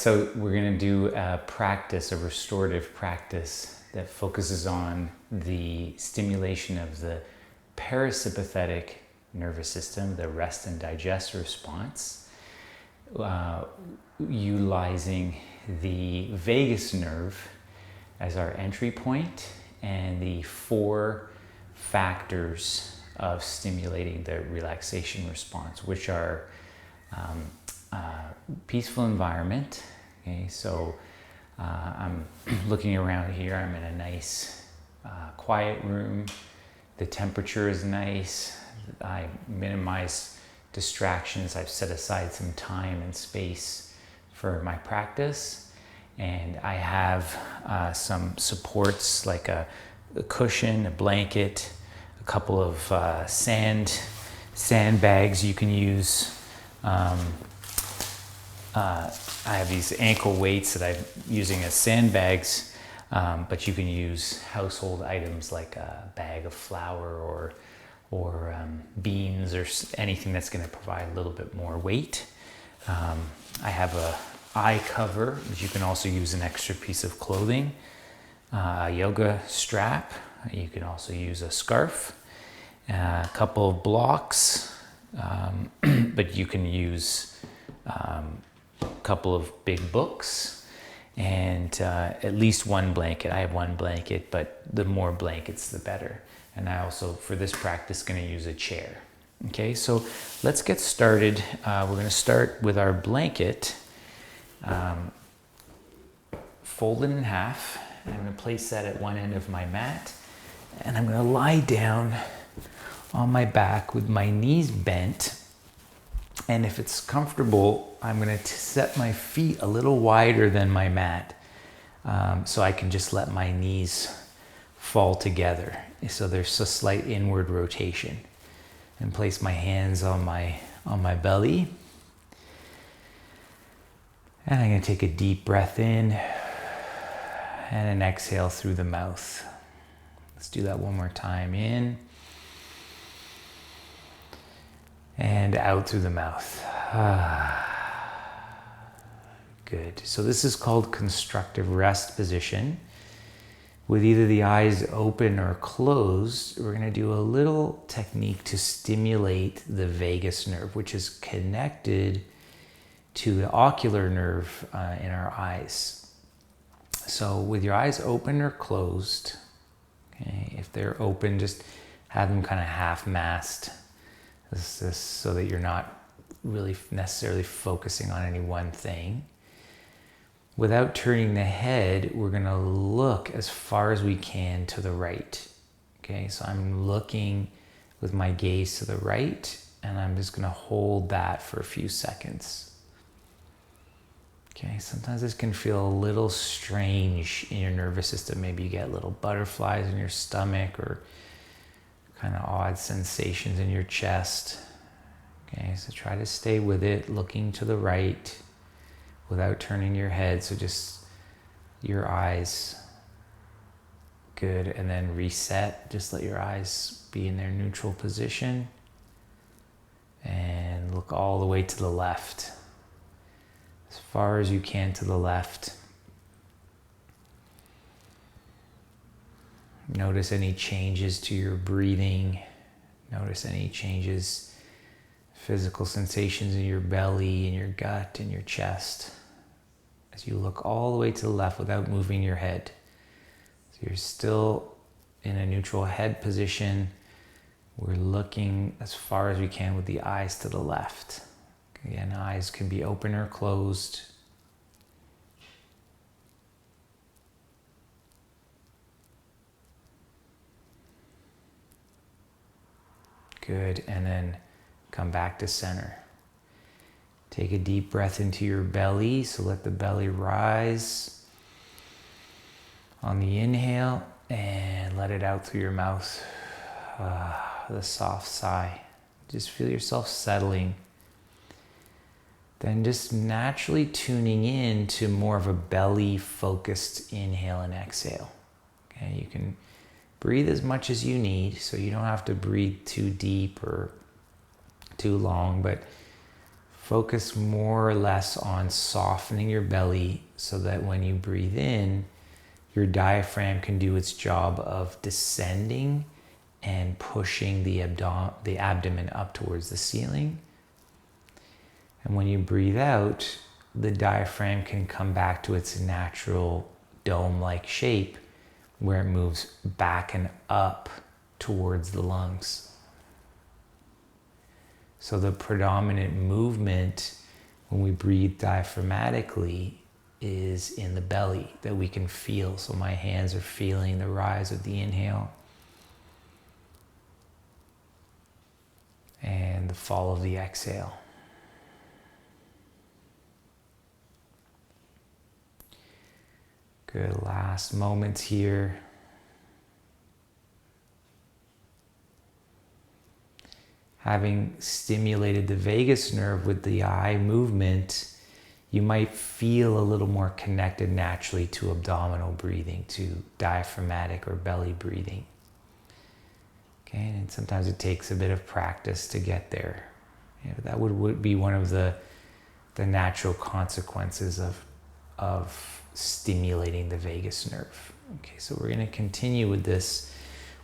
so we're going to do a practice, a restorative practice that focuses on the stimulation of the parasympathetic nervous system, the rest and digest response, utilizing the vagus nerve as our entry point and the 4 factors of stimulating the relaxation response, which are peaceful environment. Okay, so I'm looking around here. I'm in a nice quiet room. The temperature is nice. I minimize distractions. I've set aside some time and space for my practice, and I have some supports like a cushion, a blanket, a couple of sandbags you can use. I have these ankle weights that I'm using as sandbags, but you can use household items like a bag of flour or beans or anything that's going to provide a little bit more weight. I have a eye cover, but you can also use an extra piece of clothing, a yoga strap. You can also use a scarf, a couple of blocks, but you can use a couple of big books and at least one blanket. I have one blanket, but the more blankets, the better. And I also, for this practice, going to use a chair. Okay, so let's get started. We're going to start with our blanket, folded in half. I'm going to place that at one end of my mat, and I'm going to lie down on my back with my knees bent. And if it's comfortable, I'm going to set my feet a little wider than my mat, so I can just let my knees fall together. So there's a slight inward rotation. And place my hands on my belly. And I'm going to take a deep breath in and an exhale through the mouth. Let's do that one more time. In and out through the mouth. Good. So this is called constructive rest position. With either the eyes open or closed, we're going to do a little technique to stimulate the vagus nerve, which is connected to the ocular nerve in our eyes. So with your eyes open or closed, okay, if they're open, just have them kind of half-masked, so that you're not really necessarily focusing on any one thing. Without turning the head, we're going to look as far as we can to the right. Okay, so I'm looking with my gaze to the right, and I'm just going to hold that for a few seconds. Okay, sometimes this can feel a little strange in your nervous system. Maybe you get little butterflies in your stomach or kind of odd sensations in your chest. Okay, so try to stay with it, looking to the right without turning your head. So just your eyes. Good. And then reset. Just let your eyes be in their neutral position. And look all the way to the left. As far as you can to the left. Notice any changes to your breathing. Notice any changes, physical sensations in your belly, in your gut, in your chest. As you look all the way to the left without moving your head. So you're still in a neutral head position. We're looking as far as we can with the eyes to the left. Again, eyes can be open or closed. Good, and then come back to center. Take a deep breath into your belly, so let the belly rise on the inhale and let it out through your mouth with a soft sigh. Just feel yourself settling. Then just naturally tuning in to more of a belly-focused inhale and exhale. Okay, you can breathe as much as you need, so you don't have to breathe too deep or too long, but Focus more or less on softening your belly so that when you breathe in, your diaphragm can do its job of descending and pushing the abdomen up towards the ceiling. And when you breathe out, the diaphragm can come back to its natural dome-like shape where it moves back and up towards the lungs. So the predominant movement when we breathe diaphragmatically is in the belly that we can feel. So my hands are feeling the rise of the inhale and the fall of the exhale. Good, last moments here. Having stimulated the vagus nerve with the eye movement, you might feel a little more connected naturally to abdominal breathing, to diaphragmatic or belly breathing. Okay, and sometimes it takes a bit of practice to get there. That would be one of the natural consequences of stimulating the vagus nerve. Okay, so we're going to continue with this.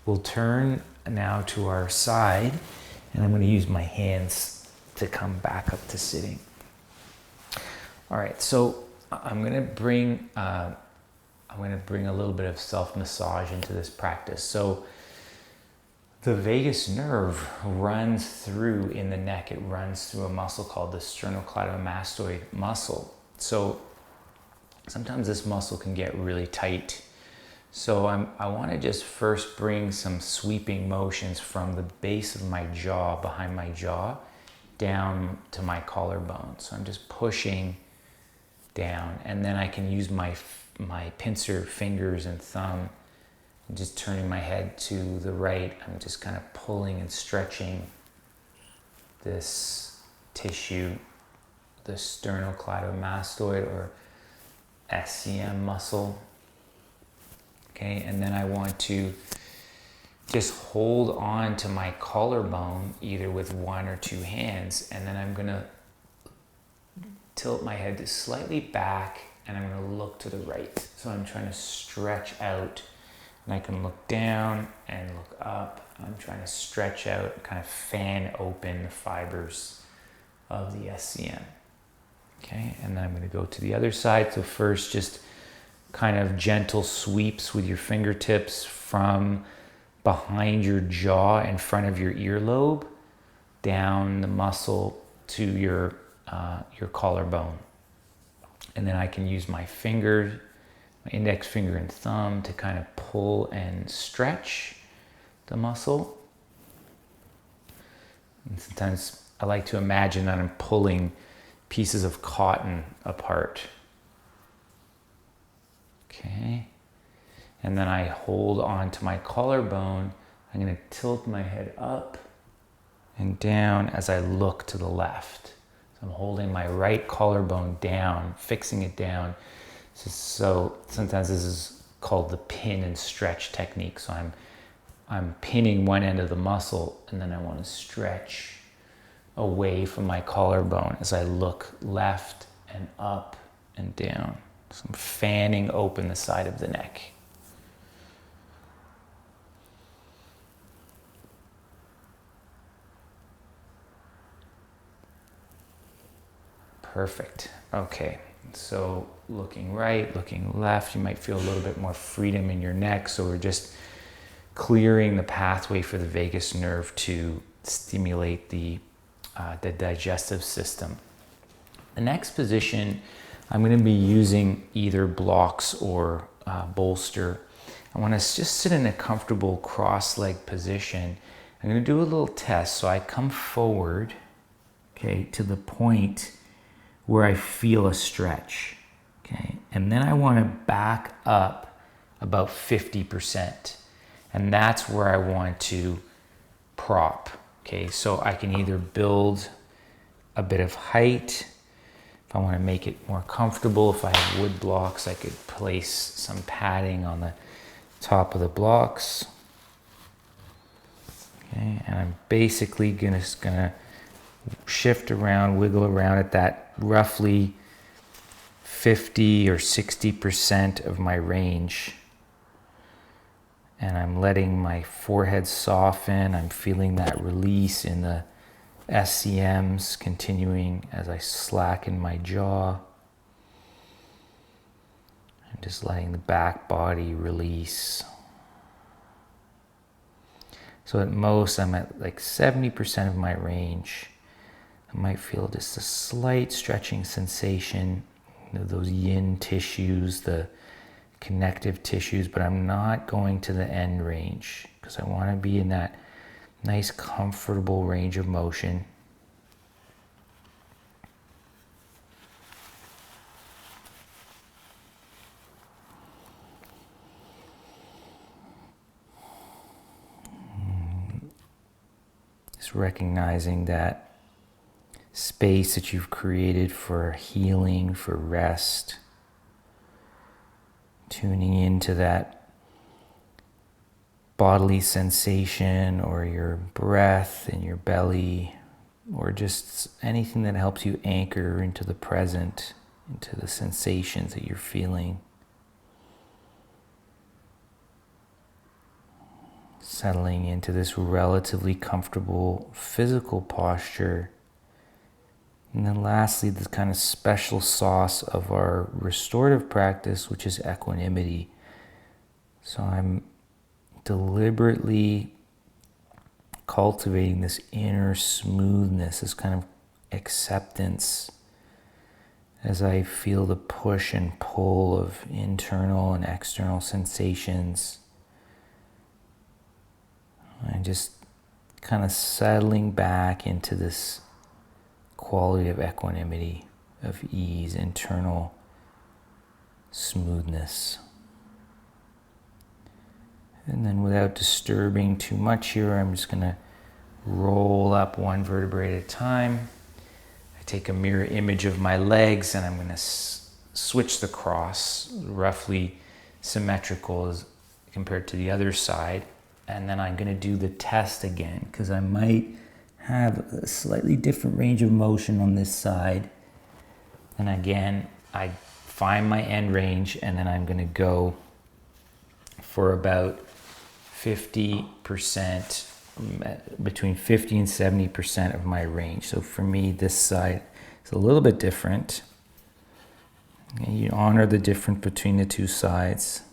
We'll turn now to our side, and I'm going to use my hands to come back up to sitting. All right, so I'm going to bring a little bit of self-massage into this practice. So the vagus nerve runs through in the neck. It runs through a muscle called the sternocleidomastoid muscle. So sometimes this muscle can get really tight. So I want to just first bring some sweeping motions from the base of my jaw, behind my jaw, down to my collarbone. So I'm just pushing down, and then I can use my pincer fingers and thumb, and just turning my head to the right. I'm just kind of pulling and stretching this tissue, the sternocleidomastoid or SCM muscle. Okay, and then I want to just hold on to my collarbone either with one or two hands, and then I'm going to tilt my head slightly back, and I'm going to look to the right. So I'm trying to stretch out, and I can look down and look up. I'm trying to stretch out, kind of fan open the fibers of the SCM. Okay, and then I'm going to go to the other side. So first, just kind of gentle sweeps with your fingertips from behind your jaw in front of your earlobe down the muscle to your collarbone. And then I can use my finger, my index finger and thumb, to kind of pull and stretch the muscle. And sometimes I like to imagine that I'm pulling pieces of cotton apart. Okay, and then I hold on to my collarbone. I'm going to tilt my head up and down as I look to the left. So I'm holding my right collarbone down, fixing it down. So sometimes this is called the pin and stretch technique. So I'm pinning one end of the muscle, and then I want to stretch away from my collarbone as I look left and up and down. So I'm fanning open the side of the neck. Perfect. Okay, so looking right, looking left, you might feel a little bit more freedom in your neck. So we're just clearing the pathway for the vagus nerve to stimulate the digestive system. The next position, I'm going to be using either blocks or bolster. I want to just sit in a comfortable cross-leg position. I'm going to do a little test. So I come forward, okay, to the point where I feel a stretch, okay, and then I want to back up about 50%, and that's where I want to prop. Okay, so I can either build a bit of height. If I want to make it more comfortable, if I have wood blocks, I could place some padding on the top of the blocks. Okay, and I'm basically gonna shift around, wiggle around at that roughly 50 or 60% of my range. And I'm letting my forehead soften. I'm feeling that release in the SCMs continuing as I slacken my jaw. I'm just letting the back body release. So at most, I'm at like 70% of my range. I might feel just a slight stretching sensation of those yin tissues, the connective tissues, but I'm not going to the end range because I want to be in that nice, comfortable range of motion. Just recognizing that space that you've created for healing, for rest, tuning into that bodily sensation or your breath in your belly, or just anything that helps you anchor into the present, into the sensations that you're feeling. Settling into this relatively comfortable physical posture. And then lastly, the kind of special sauce of our restorative practice, which is equanimity. So I'm deliberately cultivating this inner smoothness, this kind of acceptance as I feel the push and pull of internal and external sensations. And just kind of settling back into this quality of equanimity, of ease, internal smoothness. And then without disturbing too much here, I'm just going to roll up one vertebrae at a time. I take a mirror image of my legs and I'm going to switch the cross, roughly symmetrical as compared to the other side. And then I'm going to do the test again because I might have a slightly different range of motion on this side. And again, I find my end range and then I'm going to go for about 50%, between 50 and 70% of my range. So for me, this side is a little bit different. Okay, you honor the difference between the two sides.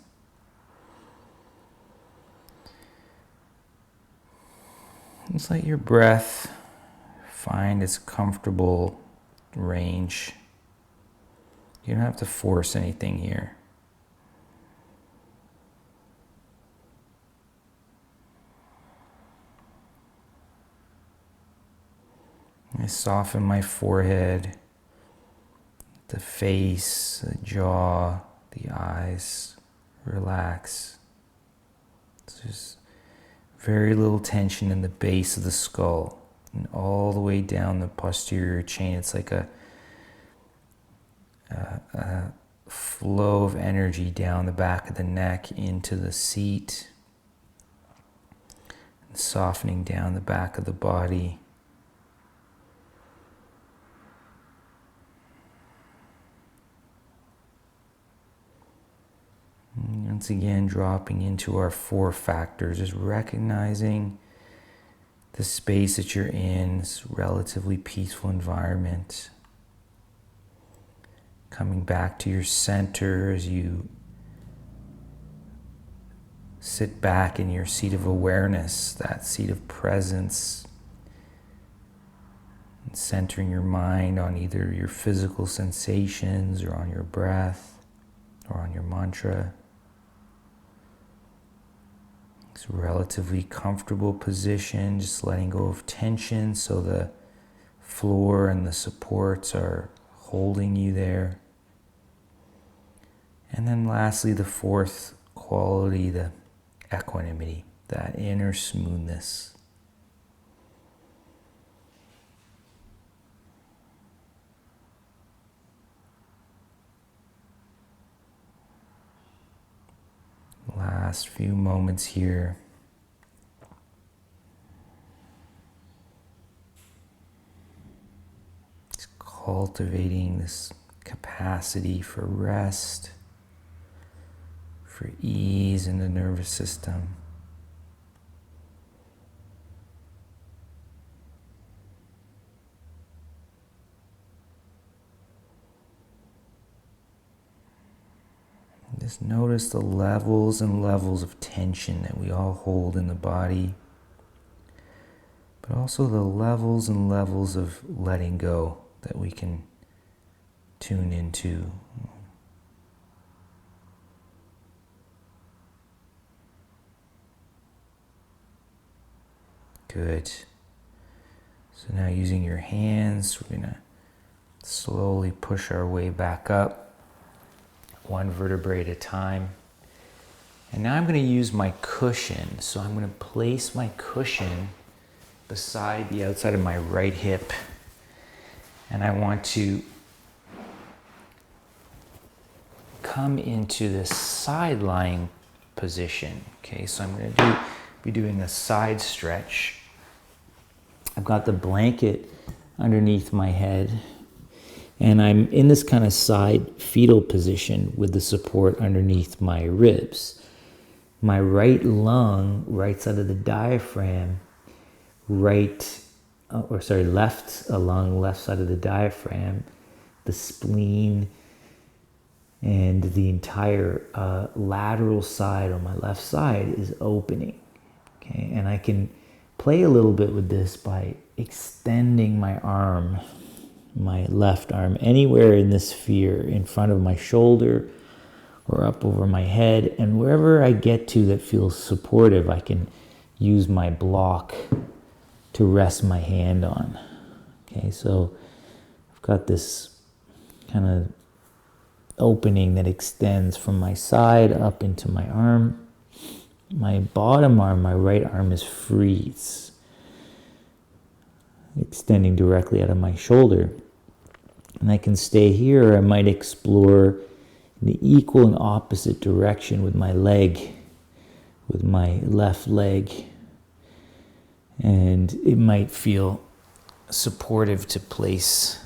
Just let your breath find its comfortable range. You don't have to force anything here. I soften my forehead, the face, the jaw, the eyes, relax. It's just very little tension in the base of the skull and all the way down the posterior chain. It's like a flow of energy down the back of the neck into the seat, and softening down the back of the body. And once again, dropping into our 4 factors, just recognizing the space that you're in, this relatively peaceful environment. Coming back to your center as you sit back in your seat of awareness, that seat of presence, and centering your mind on either your physical sensations or on your breath or on your mantra. It's a relatively comfortable position, just letting go of tension so the floor and the supports are holding you there. And then lastly, the 4th quality, the equanimity, that inner smoothness. Last few moments here. cultivating this capacity for rest, for ease in the nervous system. Just notice the levels and levels of tension that we all hold in the body, but also the levels and levels of letting go that we can tune into. Good. So now using your hands, we're going to slowly push our way back up, one vertebrae at a time. And now I'm going to use my cushion. So I'm going to place my cushion beside the outside of my right hip. And I want to come into this side lying position. Okay, so I'm going to be doing a side stretch. I've got the blanket underneath my head, and I'm in this kind of side fetal position with the support underneath my ribs. My right lung, right side of the diaphragm, left lung, left side of the diaphragm, the spleen, and the entire lateral side on my left side is opening. Okay, and I can play a little bit with this by extending my arm, my left arm, anywhere in this sphere, in front of my shoulder or up over my head, and wherever I get to that feels supportive, I can use my block to rest my hand on. Okay, so I've got this kind of opening that extends from my side up into my arm. My bottom arm, my right arm, is free. It's extending directly out of my shoulder. And I can stay here, or I might explore the equal and opposite direction with my leg, with my left leg. And it might feel supportive to place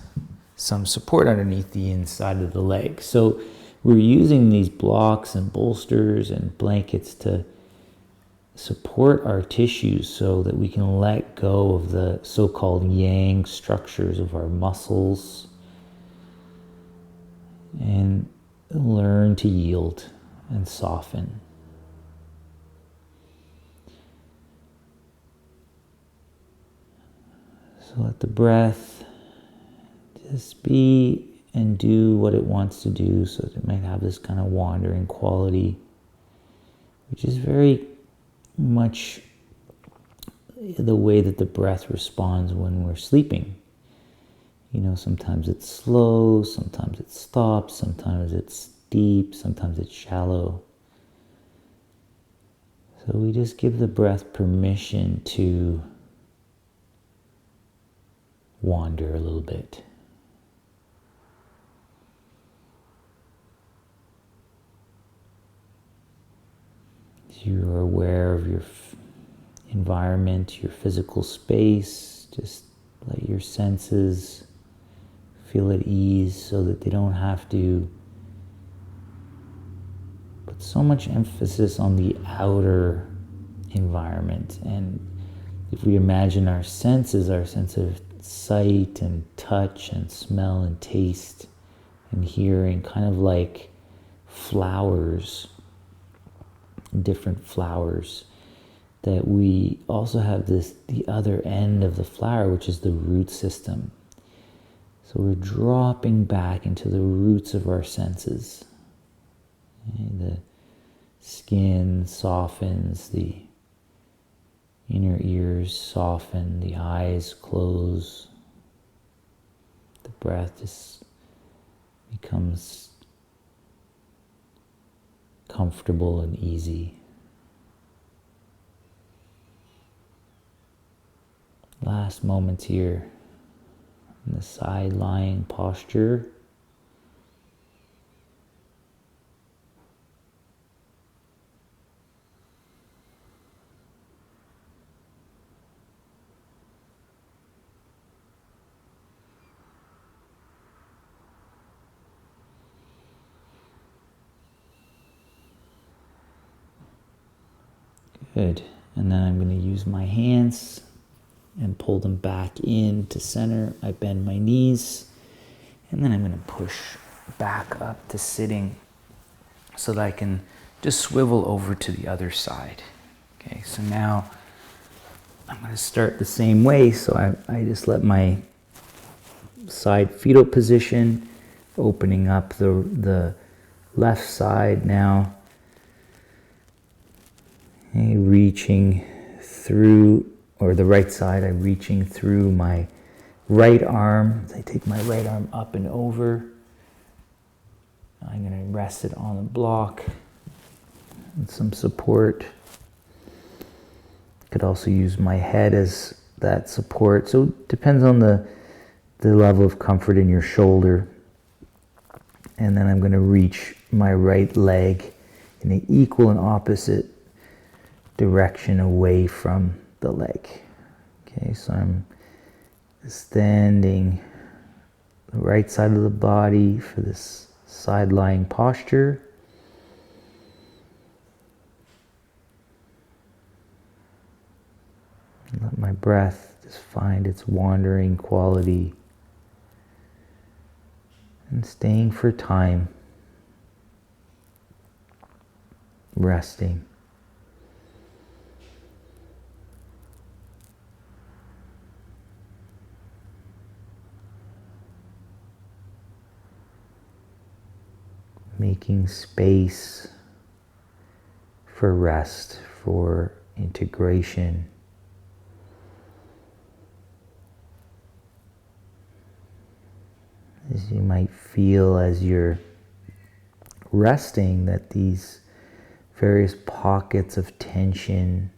some support underneath the inside of the leg. So we're using these blocks and bolsters and blankets to support our tissues so that we can let go of the so-called yang structures of our muscles and learn to yield and soften. So let the breath just be and do what it wants to do, so that it might have this kind of wandering quality, which is very much the way that the breath responds when we're sleeping. You know, sometimes it's slow, sometimes it stops, sometimes it's deep, sometimes it's shallow. So we just give the breath permission to wander a little bit. As you're aware of your environment, your physical space, just let your senses feel at ease so that they don't have to put so much emphasis on the outer environment. And if we imagine our senses, our sense of sight and touch and smell and taste and hearing, kind of like flowers, different flowers, that we also have the other end of the flower, which is the root system. So we're dropping back into the roots of our senses. Okay, the skin softens, the inner ears soften, the eyes close, the breath just becomes comfortable and easy. Last moments here in the side lying posture. Good. And then I'm going to use my hands and pull them back in to center. I bend my knees, and then I'm going to push back up to sitting so that I can just swivel over to the other side. Okay, so now I'm going to start the same way. So I just let my side fetal position, opening up the left side now. Okay, reaching through, or the right side, I'm reaching through my right arm. I take my right arm up and over. I'm going to rest it on the block and some support. Could also use my head as that support. So it depends on the level of comfort in your shoulder. And then I'm going to reach my right leg in an equal and opposite direction away from the leg. Okay, so I'm extending the right side of the body for this side lying posture. Let my breath just find its wandering quality and staying for time, resting. Making space for rest, for integration. As you might feel as you're resting, that these various pockets of tension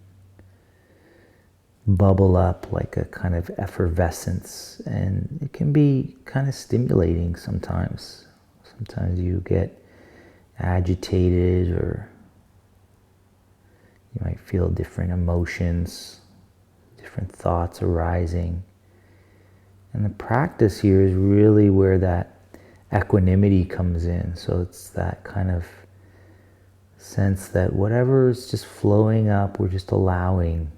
bubble up like a kind of effervescence, and it can be kind of stimulating sometimes. Sometimes you get agitated, or you might feel different emotions, different thoughts arising. And the practice here is really where that equanimity comes in. So it's that kind of sense that whatever is just flowing up, we're just allowing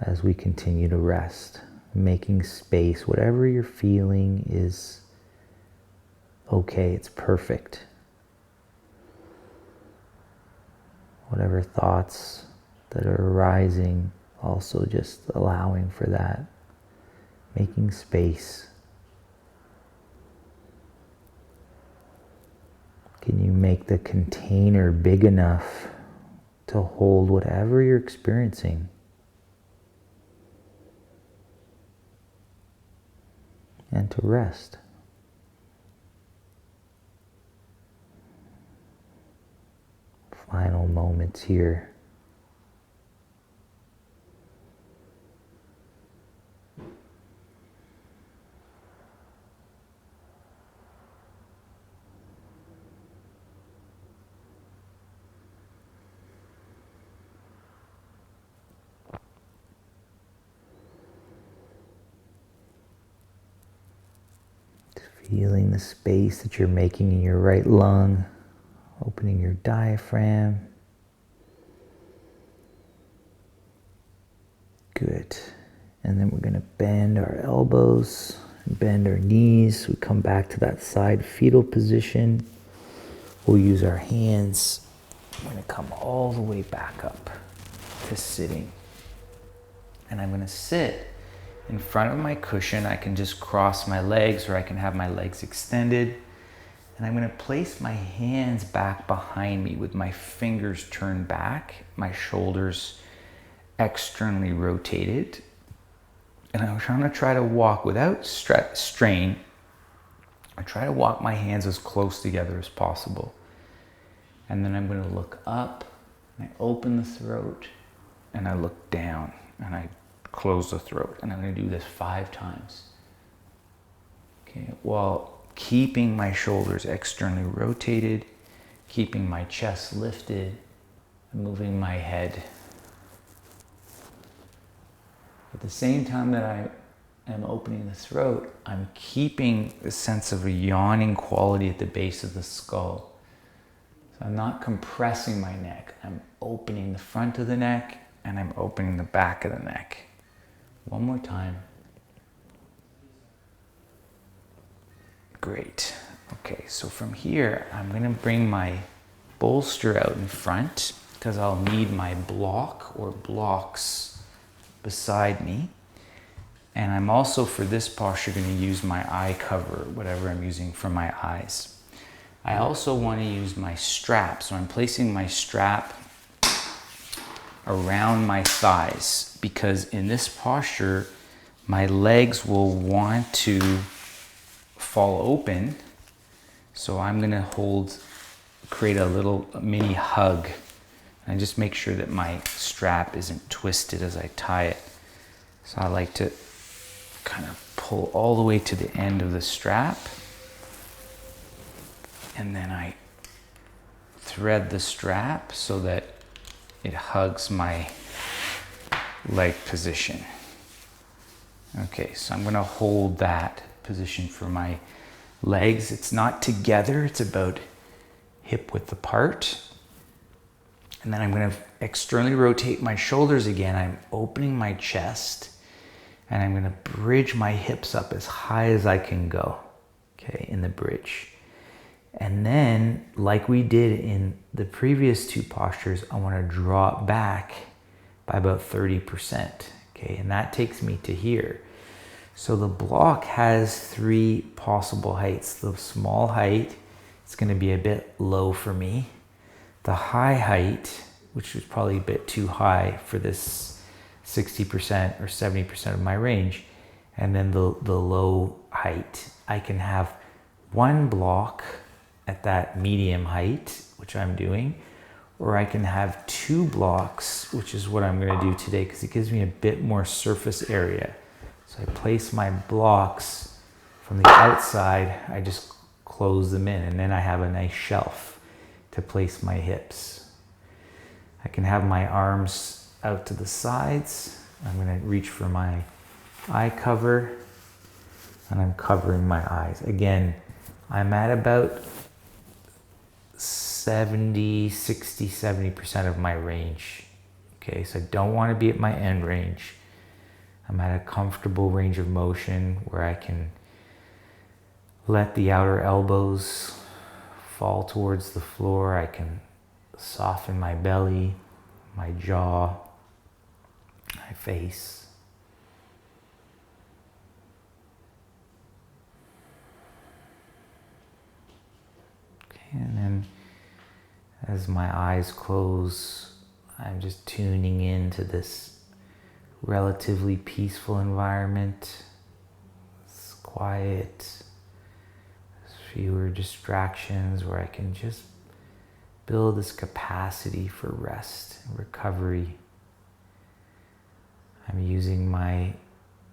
as we continue to rest, making space. Whatever you're feeling is okay, it's perfect. Whatever thoughts that are arising, also just allowing for that, making space. Can you make the container big enough to hold whatever you're experiencing? And to rest. Final moments here. Feeling the space that you're making in your right lung, opening your diaphragm. Good. And then we're going to bend our elbows, bend our knees. We come back to that side fetal position. We'll use our hands. I'm going to come all the way back up to sitting. And I'm going to sit in front of my cushion. I can just cross my legs, or I can have my legs extended. And I'm going to place my hands back behind me with my fingers turned back, my shoulders externally rotated. And I'm trying to try to walk without strain. I try to walk my hands as close together as possible. And then I'm going to look up, and I open the throat, and I look down, and I close the throat. And I'm going to do this 5 times. Okay, while keeping my shoulders externally rotated, keeping my chest lifted, and moving my head. At the same time that I am opening the throat, I'm keeping a sense of a yawning quality at the base of the skull. So I'm not compressing my neck. I'm opening the front of the neck and I'm opening the back of the neck. One more time. Great. Okay, so from here, I'm gonna bring my bolster out in front because I'll need my block or blocks beside me. And I'm also, for this posture, gonna use my eye cover, whatever I'm using for my eyes. I also wanna use my strap. So I'm placing my strap around my thighs because in this posture, my legs will want to fall open. So I'm gonna create a little mini hug. And just make sure that my strap isn't twisted as I tie it. So I like to kind of pull all the way to the end of the strap. And then I thread the strap so that it hugs my leg position. Okay, so I'm gonna hold that position for my legs. It's not together, it's about hip width apart. And then I'm gonna externally rotate my shoulders again. I'm opening my chest and I'm gonna bridge my hips up as high as I can go, okay, in the bridge. And then, like we did in the previous two postures, I wanna drop back by about 30%, okay? And that takes me to here. So the block has 3 possible heights. The small height, it's gonna be a bit low for me. The high height, which is probably a bit too high for this 60% or 70% of my range, and then the low height. I can have one block at that medium height, which I'm doing, or I can have 2 blocks, which is what I'm gonna do today because it gives me a bit more surface area. So I place my blocks from the outside, I just close them in, and then I have a nice shelf to place my hips. I can have my arms out to the sides. I'm gonna reach for my eye cover, and I'm covering my eyes. Again, I'm at about 70% of my range. Okay, so I don't wanna be at my end range. I'm at a comfortable range of motion where I can let the outer elbows fall towards the floor. I can soften my belly, my jaw, my face. Okay, and then as my eyes close, I'm just tuning into this relatively peaceful environment. It's quiet. There's fewer distractions where I can just build this capacity for rest and recovery. I'm using my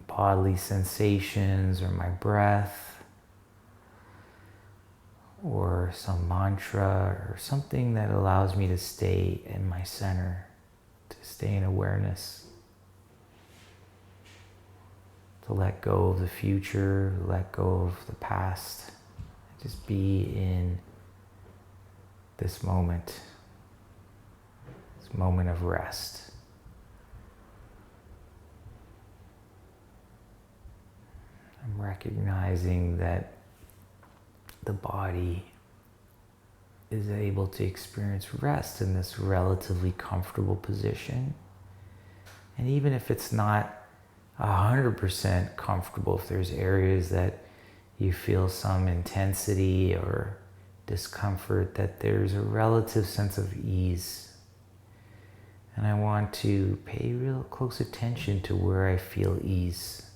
bodily sensations or my breath or some mantra or something that allows me to stay in my center, to stay in awareness. To let go of the future, let go of the past, just be in this moment of rest. I'm recognizing that the body is able to experience rest in this relatively comfortable position. And even if it's not 100% comfortable, if there's areas that you feel some intensity or discomfort, that there's a relative sense of ease. And I want to pay real close attention to where I feel ease.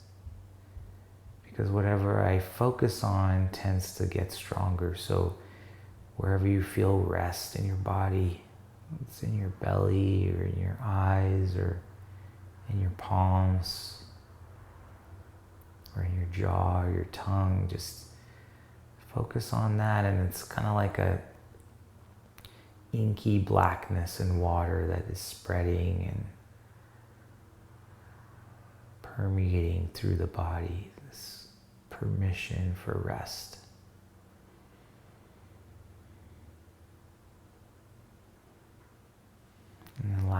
Because whatever I focus on tends to get stronger. So wherever you feel rest in your body, it's in your belly or in your eyes or in your palms, or in your jaw or your tongue, just focus on that. And it's kind of like a inky blackness in water that is spreading and permeating through the body, this permission for rest.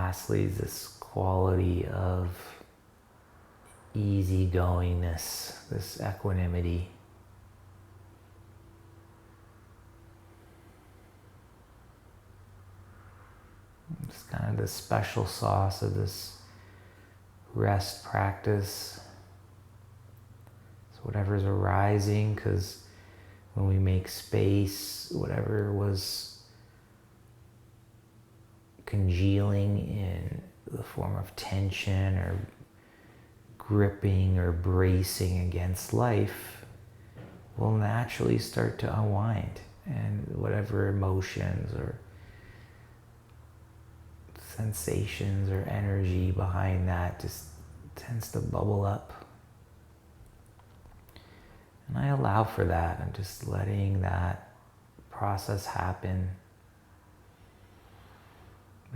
lastly, this quality of easygoingness, this equanimity. It's kind of the special sauce of this rest practice. So whatever's arising, because when we make space, whatever was congealing in the form of tension or gripping or bracing against life will naturally start to unwind, and whatever emotions or sensations or energy behind that just tends to bubble up. And I allow for that. I'm just letting that process happen,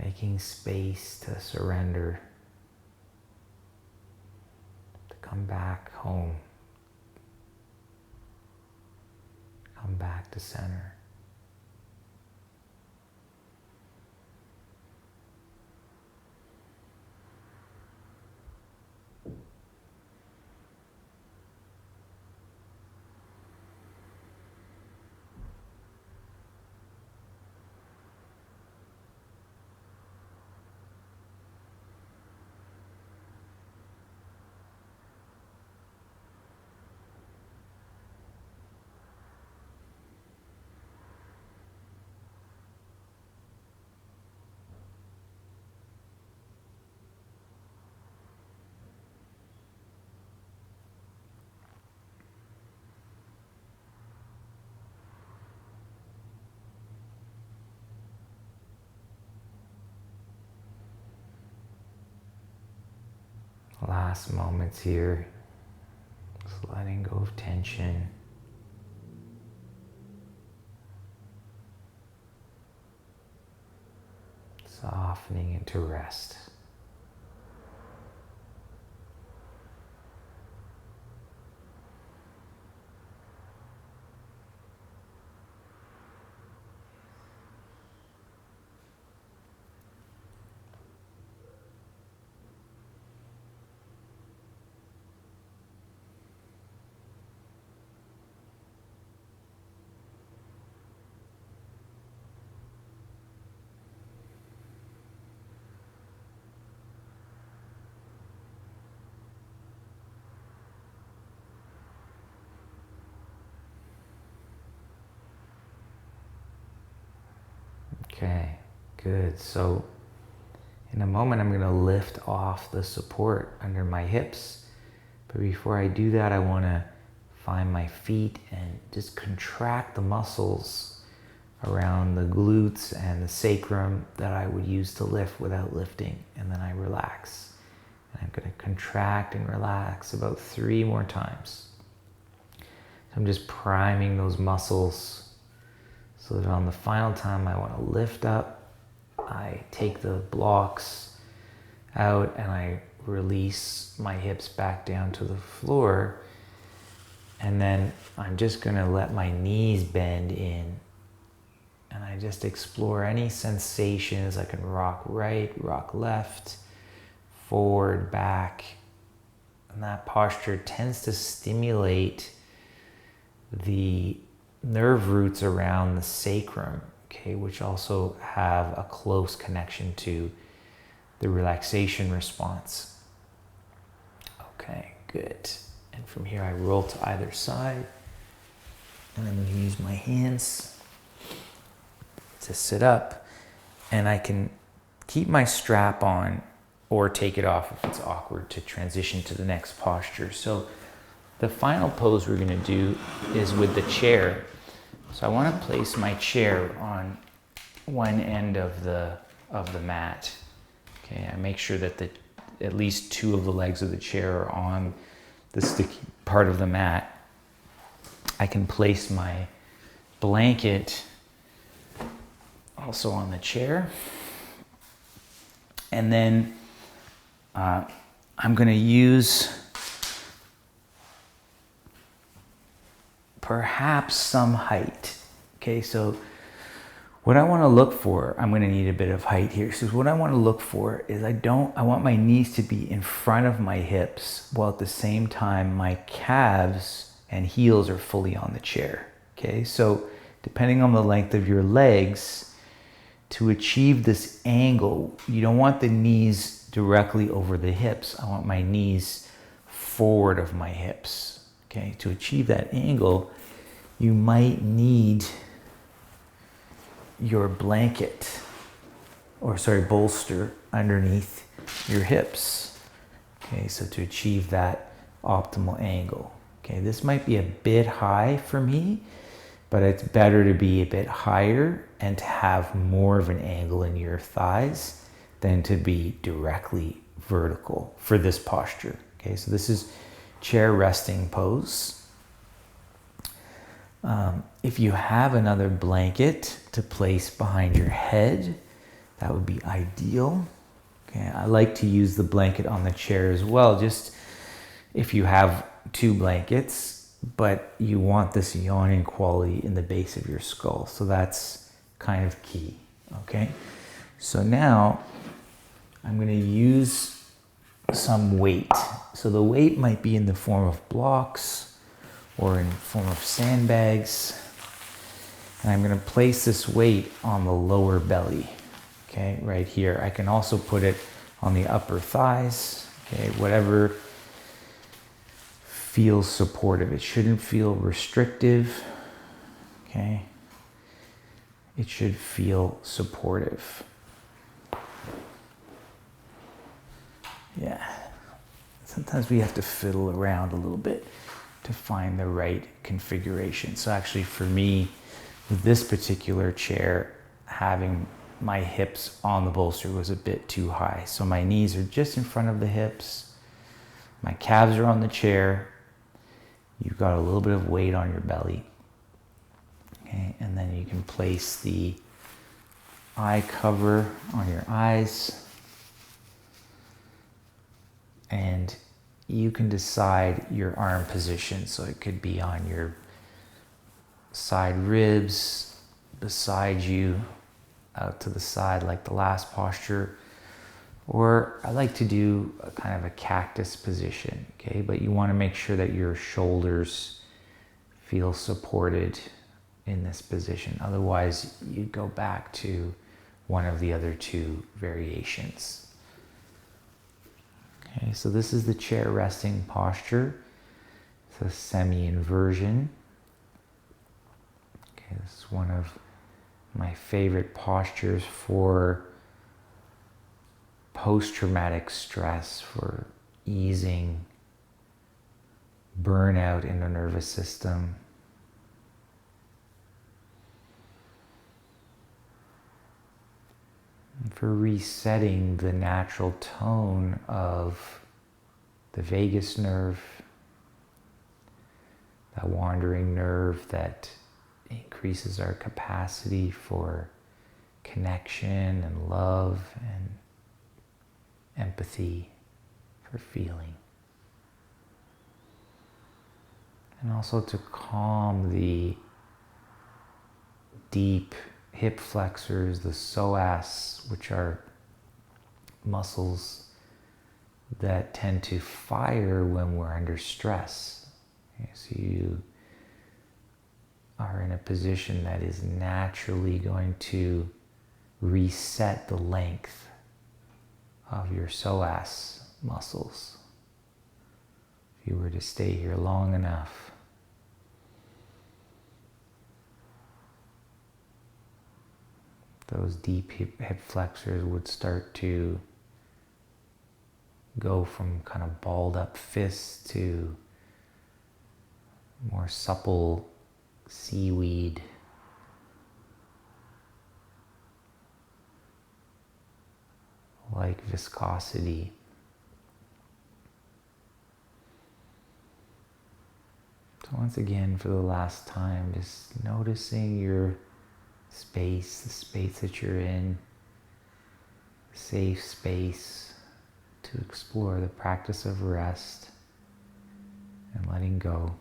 making space to surrender, to come back home, come back to center. Last moments here, just letting go of tension. Softening into rest. Okay, good. So in a moment, I'm going to lift off the support under my hips. But before I do that, I want to find my feet and just contract the muscles around the glutes and the sacrum that I would use to lift without lifting. And then I relax. And I'm going to contract and relax about 3 more times. So I'm just priming those muscles so that on the final time I want to lift up, I take the blocks out and I release my hips back down to the floor. And then I'm just going to let my knees bend in. And I just explore any sensations. I can rock right, rock left, forward, back. And that posture tends to stimulate the nerve roots around the sacrum, okay, which also have a close connection to the relaxation response. Okay, good. And from here I roll to either side, and I'm going to use my hands to sit up, and I can keep my strap on or take it off if it's awkward to transition to the next posture. So the final pose we're going to do is with the chair. So I want to place my chair on one end of the mat. Okay, I make sure that at least 2 of the legs of the chair are on the sticky part of the mat. I can place my blanket also on the chair. And then I'm going to use perhaps some height. Okay, so What I want to look for, I'm going to need a bit of height here. So what I want to look for is I want my knees to be in front of my hips while at the same time my calves and heels are fully on the chair. Okay, so depending on the length of your legs, to achieve this angle, you don't want the knees directly over the hips. I want my knees forward of my hips. Okay, to achieve that angle, you might need your blanket, bolster underneath your hips. Okay, so to achieve that optimal angle. Okay, this might be a bit high for me, but it's better to be a bit higher and to have more of an angle in your thighs than to be directly vertical for this posture. Okay, so this is chair resting pose. If you have another blanket to place behind your head, that would be ideal. Okay, I like to use the blanket on the chair as well, just if you have two blankets, but you want this yawning quality in the base of your skull. So that's kind of key, okay? So now I'm gonna use some weight. So the weight might be in the form of blocks or in the form of sandbags. And I'm going to place this weight on the lower belly, okay, right here. I can also put it on the upper thighs, okay, whatever feels supportive. It shouldn't feel restrictive, okay? It should feel supportive. Yeah. Sometimes we have to fiddle around a little bit to find the right configuration. So actually for me, with this particular chair, having my hips on the bolster was a bit too high. So my knees are just in front of the hips. My calves are on the chair. You've got a little bit of weight on your belly. Okay, and then you can place the eye cover on your eyes. And you can decide your arm position. So it could be on your side ribs, beside you, out to the side like the last posture. Or I like to do a kind of a cactus position, okay? But you want to make sure that your shoulders feel supported in this position. Otherwise, you'd go back to one of the other two variations. Okay, so this is the chair resting posture. It's a semi-inversion. Okay, this is one of my favorite postures for post-traumatic stress, for easing burnout in the nervous system. And for resetting the natural tone of the vagus nerve, that wandering nerve that increases our capacity for connection and love and empathy, for feeling. And also to calm the deep hip flexors, the psoas, which are muscles that tend to fire when we're under stress. Okay, so you are in a position that is naturally going to reset the length of your psoas muscles. If you were to stay here long enough, those deep hip flexors would start to go from kind of balled up fists to more supple seaweed. Like viscosity. So once again, for the last time, just noticing your space, the space that you're in, safe space to explore the practice of rest and letting go.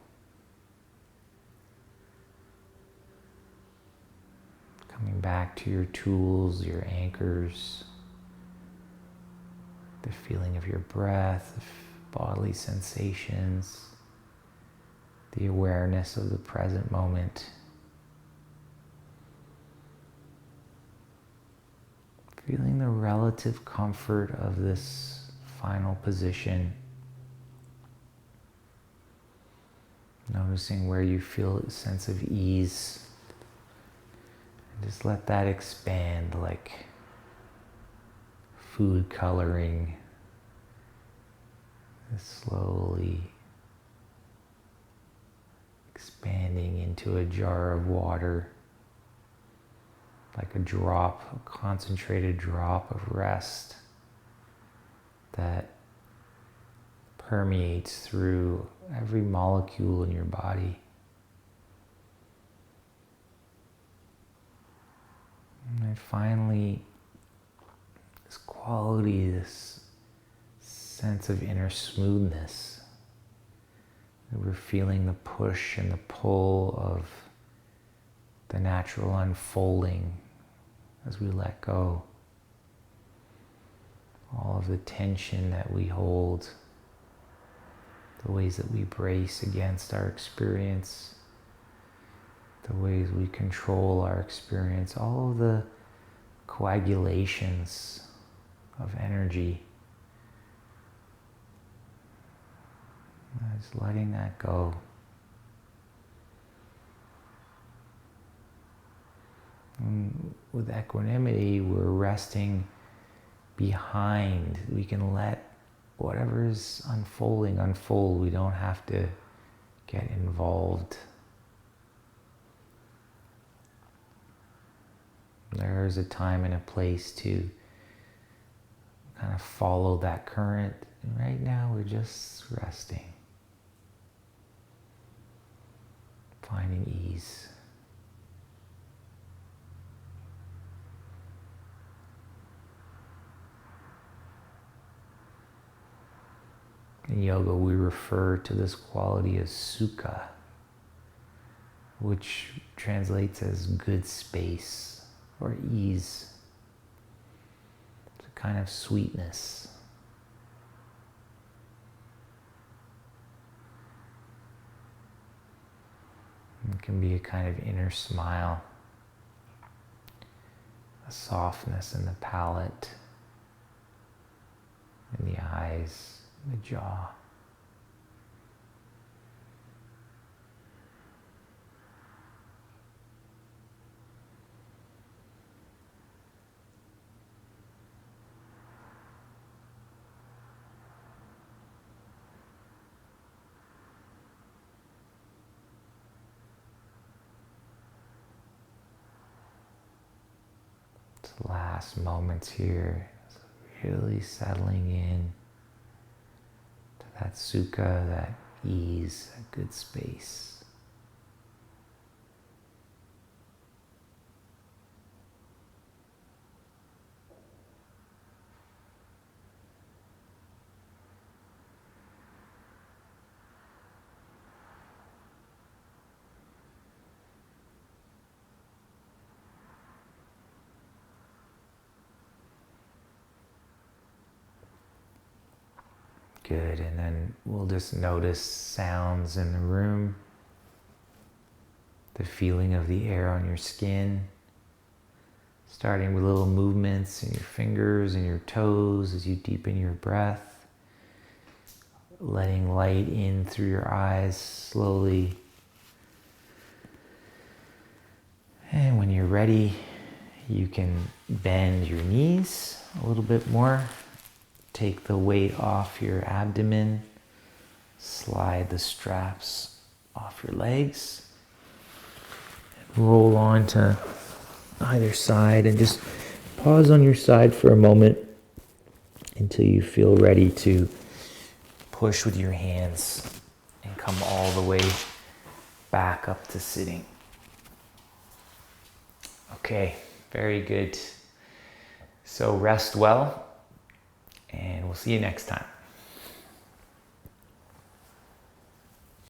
Coming back to your tools, your anchors, the feeling of your breath, bodily sensations, the awareness of the present moment. Feeling the relative comfort of this final position. Noticing where you feel a sense of ease. And just let that expand like food coloring. Slowly expanding into a jar of water. Like a drop, a concentrated drop of rest that permeates through every molecule in your body. And then finally, this quality, this sense of inner smoothness. We're feeling the push and the pull of the natural unfolding as we let go. All of the tension that we hold, the ways that we brace against our experience, the ways we control our experience, all of the coagulations of energy. Just letting that go. And with equanimity, we're resting behind. We can let whatever is unfolding unfold. We don't have to get involved. There's a time and a place to kind of follow that current. And right now, we're just resting. Finding ease. In yoga, we refer to this quality as sukha, which translates as good space or ease. It's a kind of sweetness. It can be a kind of inner smile, a softness in the palate, in the eyes, the jaw. Last moments here, really settling in to that sukha, that ease, that good space. Good, and then we'll just notice sounds in the room, the feeling of the air on your skin, starting with little movements in your fingers and your toes as you deepen your breath, letting light in through your eyes slowly. And when you're ready, you can bend your knees a little bit more. Take the weight off your abdomen, slide the straps off your legs, roll on to either side and just pause on your side for a moment until you feel ready to push with your hands and come all the way back up to sitting. Okay, very good. So rest well. And we'll see you next time.